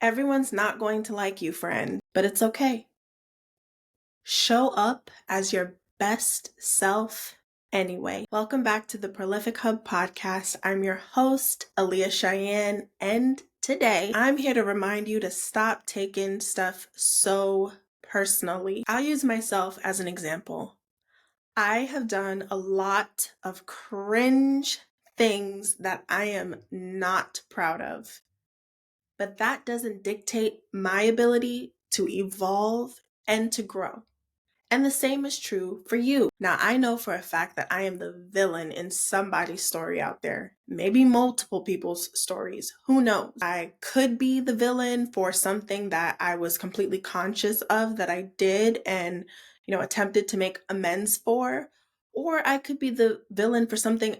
Everyone's not going to like you, friend, but it's okay. Show up as your best self anyway. Welcome back to the Prolific Hub podcast. I'm your host, Aaliyah Cheyenne, and today I'm here to remind you to stop taking stuff so personally. I'll use myself as an example. I have done a lot of cringe things that I am not proud of. But that doesn't dictate my ability to evolve and to grow. And the same is true for you. Now, I know for a fact that I am the villain in somebody's story out there, maybe multiple people's stories. Who knows? I could be the villain for something that I was completely conscious of that I did and, attempted to make amends for. Or I could be the villain for something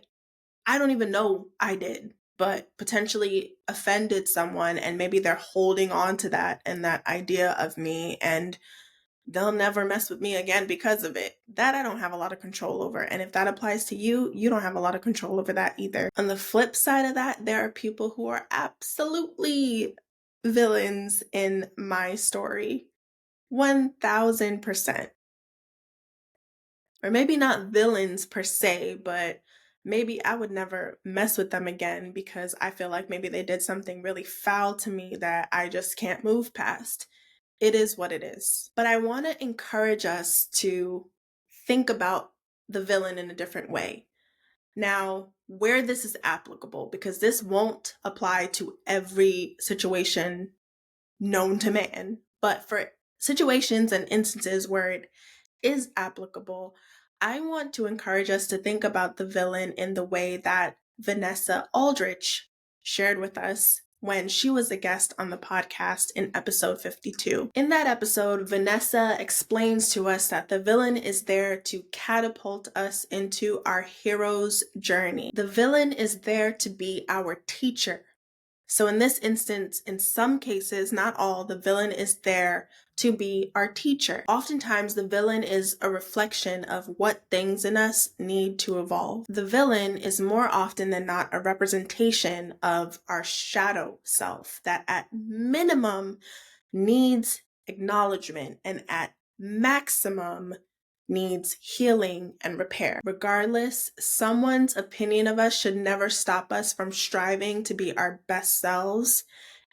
I don't even know I did, but potentially offended someone, and maybe they're holding on to that and that idea of me, and they'll never mess with me again because of it. That I don't have a lot of control over. And if that applies to you, you don't have a lot of control over that either. On the flip side of that, there are people who are absolutely villains in my story. 1000%. Or maybe not villains per se, but maybe I would never mess with them again because I feel like maybe they did something really foul to me that I just can't move past. It is what it is. But I want to encourage us to think about the villain in a different way. Now, where this is applicable, because this won't apply to every situation known to man, but for situations and instances where it is applicable, I want to encourage us to think about the villain in the way that Vanessa Aldrich shared with us when she was a guest on the podcast in episode 52. In that episode, Vanessa explains to us that the villain is there to catapult us into our hero's journey. The villain is there to be our teacher. So in this instance, in some cases, not all, the villain is there to be our teacher. Oftentimes, the villain is a reflection of what things in us need to evolve. The villain is more often than not a representation of our shadow self that at minimum needs acknowledgement and at maximum needs healing and repair. Regardless, someone's opinion of us should never stop us from striving to be our best selves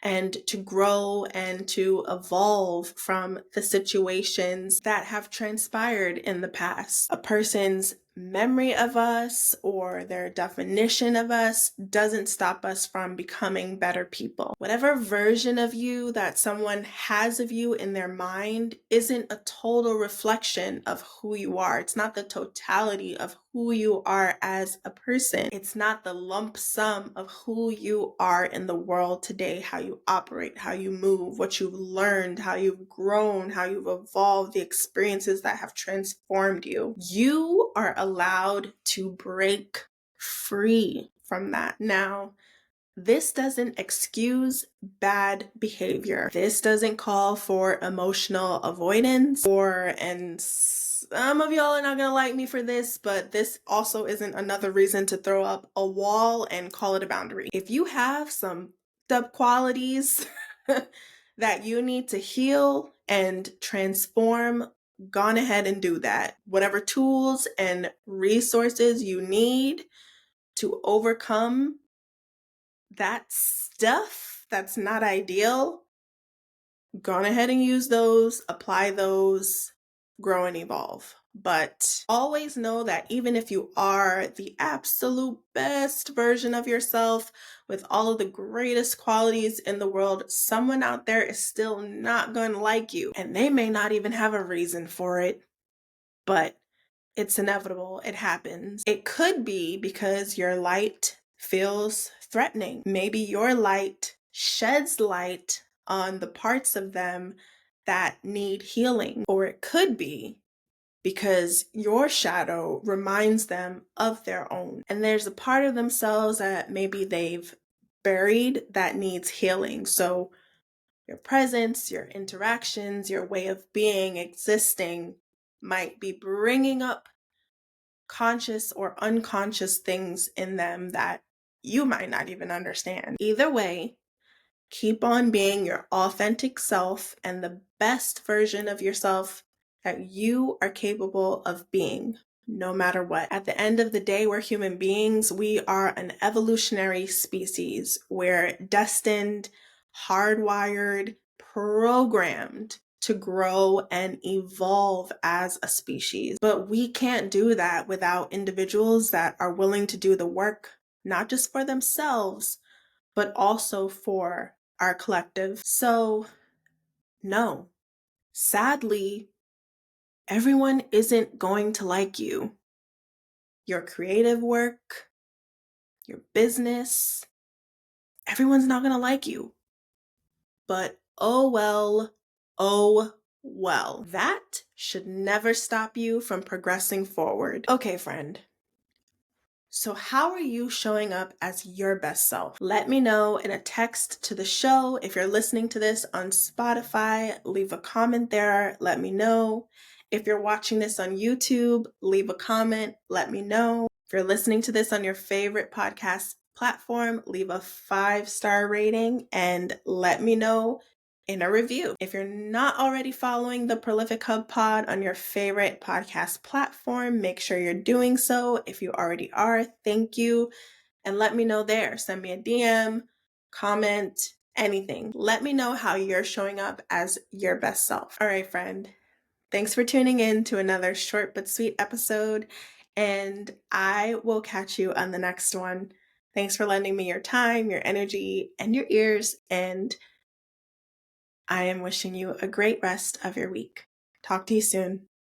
and to grow and to evolve from the situations that have transpired in the past. A person's memory of us or their definition of us doesn't stop us from becoming better people. Whatever version of you that someone has of you in their mind isn't a total reflection of who you are. It's not the totality of who you are as a person. It's not the lump sum of who you are in the world today, how you operate, how you move, what you've learned, how you've grown, how you've evolved, the experiences that have transformed you. You are allowed to break free from that. Now, this doesn't excuse bad behavior. This doesn't call for emotional avoidance and some of y'all are not going to like me for this, but this also isn't another reason to throw up a wall and call it a boundary. If you have some sub qualities that you need to heal and transform, go on ahead and do that. Whatever tools and resources you need to overcome that stuff that's not ideal, go on ahead and use those, apply those, grow and evolve. But always know that even if you are the absolute best version of yourself with all of the greatest qualities in the world, someone out there is still not going to like you. And they may not even have a reason for it, but it's inevitable. It happens. It could be because your light feels threatening. Maybe your light sheds light on the parts of them that need healing. Or it could be because your shadow reminds them of their own. And there's a part of themselves that maybe they've buried that needs healing. So your presence, your interactions, your way of being, existing might be bringing up conscious or unconscious things in them that you might not even understand. Either way, Keep on being your authentic self and the best version of yourself that you are capable of being, no matter what. At the end of the day, we're human beings. We are an evolutionary species. We're destined, hardwired, programmed to grow and evolve as a species. But we can't do that without individuals that are willing to do the work, not just for themselves, but also for our collective. So, no, sadly, everyone isn't going to like you. Your creative work, your business, everyone's not going to like you. But oh well, oh well. That should never stop you from progressing forward. Okay, friend. So how are you showing up as your best self? Let me know in a text to the show. If you're listening to this on Spotify, leave a comment there. Let me know. If you're watching this on YouTube, leave a comment. Let me know. If you're listening to this on your favorite podcast platform, leave a 5-star rating and let me know in a review. If you're not already following the Prolific Hub Pod on your favorite podcast platform, make sure you're doing so. If you already are, thank you. And let me know there. Send me a DM, comment, anything. Let me know how you're showing up as your best self. All right, friend. Thanks for tuning in to another short but sweet episode, and I will catch you on the next one. Thanks for lending me your time, your energy, and your ears, and I am wishing you a great rest of your week. Talk to you soon.